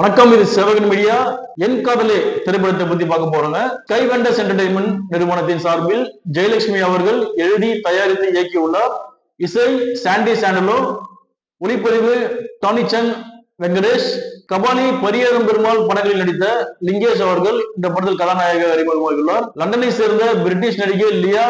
வணக்கம், இது சேவகன் மீடியா. என் காதலே திரைப்படத்தை பத்தி பார்க்க போறோங்க. கைவெண்டர்ஸ் என்டர்டைன்மெண்ட் நிறுவனத்தின் சார்பில் ஜெயலட்சுமி அவர்கள் எழுதி தயாரித்து இயக்கியுள்ளார். இசை சாண்டி சாண்டலோ, ஒளிப்பதிவு டானிச்சன் வெங்கடேஷ். கபாலி, பரியேறும் பெருமாள் படங்களில் நடித்த லிங்கேஷ் அவர்கள் இந்த படத்தில் கதாநாயக அறிமுகமாகியுள்ளார். லண்டனை சேர்ந்த பிரிட்டிஷ் நடிகை லியா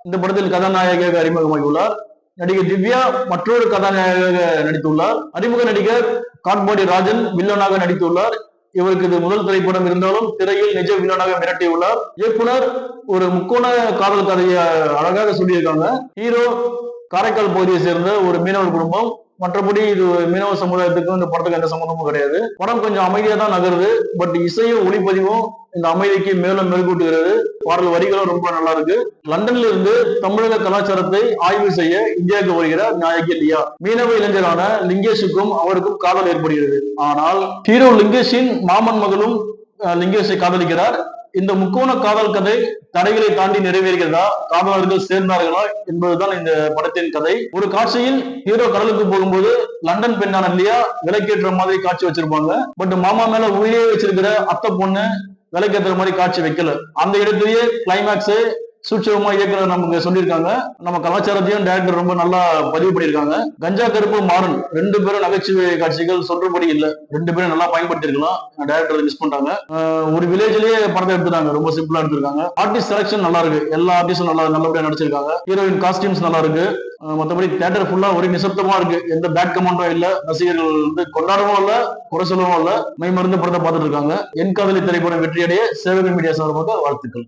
இந்த படத்தில் கதாநாயக அறிமுகமாகியுள்ளார். நடிகை திவ்யா மற்றொரு கதாநாயக நடித்துள்ளார். அறிமுக நடிகர் காட்பாடி ராஜன் வில்லனாக நடித்துள்ளார். இவருக்கு இது முதல் திரைப்படம் இருந்தாலும் திரையில் நிஜ வில்லனாக மிரட்டியுள்ளார். இயக்குனர் ஒரு முக்கோண காதல் கதையை அழகாக சொல்லியிருக்காங்க. ஹீரோ காரைக்கால் பகுதியை சேர்ந்த ஒரு மீனவர் குடும்பம். மற்றபடி இது மீனவ சமுதாயத்துக்கும் இந்த படத்துக்கு எந்த சம்பந்தமும் கிடையாது. படம் கொஞ்சம் அமைதியா தான் நகருது. பட் இசையும் ஒளிப்பதிவும் இந்த அமைதிக்கு மேலும் மெருகூட்டுகிறது. பாடல் வரிகளும் ரொம்ப நல்லா இருக்கு. லண்டன்ல இருந்து தமிழக கலாச்சாரத்தை ஆய்வு செய்ய இந்தியாவுக்கு வருகிறார் நாயகி லியா. மீனவ இளைஞரான லிங்கேஷுக்கும் அவருக்கும் காதல் ஏற்படுகிறது. ஆனால் ஹீரோ லிங்கேஷின் மாமன் மகளும் லிங்கேஷை காதலிக்கிறார். இந்த முக்கோண காதல் கதை தடைகளை தாண்டி நிறைவேறுகிறதா, காதலர்கள் சேர்ந்தார்களா என்பதுதான் இந்த படத்தின் கதை. ஒரு காட்சியில் ஹீரோ கடலுக்கு போகும்போது லண்டன் பெண்ணான லியா விலைக்கேற்ற மாதிரி காட்சி வச்சிருப்பாங்க. பட் மாமா மேல உயிரே வச்சிருக்கிற அத்தை பொண்ணு விலைக்கேற்ற மாதிரி காட்சி வைக்கல. அந்த இடத்துலயே கிளைமேக்ஸ் சூட்சமா இயக்குனர் நமக்கு சொல்லியிருக்காங்க. நம்ம கலாச்சாரத்தையும் டைரக்டர் ரொம்ப நல்லா பதிவு பண்ணியிருக்காங்க. கஞ்சா கருப்பு மாறன் ரெண்டு பேரும் நகைச்சுவை காட்சிகள் சொல்றபடி இல்லை. ரெண்டு பேரும் நல்லா பயன்படுத்திருக்கலாம். டைரக்டர் மிஸ் பண்ணிட்டாங்க. ஒரு வில்லேஜ்லயே படத்தை எடுத்துட்டாங்க. ரொம்ப சிம்பிளா எடுத்திருக்காங்க. ஆர்டிஸ்ட் செலக்ஷன் நல்லா இருக்கு. எல்லா ஆர்டிஸ்டும் நல்லபடியா நடிச்சிருக்காங்க. ஹீரோயின் காஸ்டியூம்ஸ் நல்லா இருக்கு. மற்றபடி தியேட்டர் ஃபுல்லா ஒரே நிசப்தமா இருக்கு. எந்த பேட் கமெண்டும் இல்ல. ரசிகர்கள் கொண்டாடவும் இல்ல, குறை சொல்லவும் இல்ல. மெய் மருந்து படத்தை பார்த்துட்டு இருக்காங்க. என் காதலி திரைப்படம் வெற்றியடைய சேவகன் மீடியா சார்பாக வாழ்த்துக்கள்.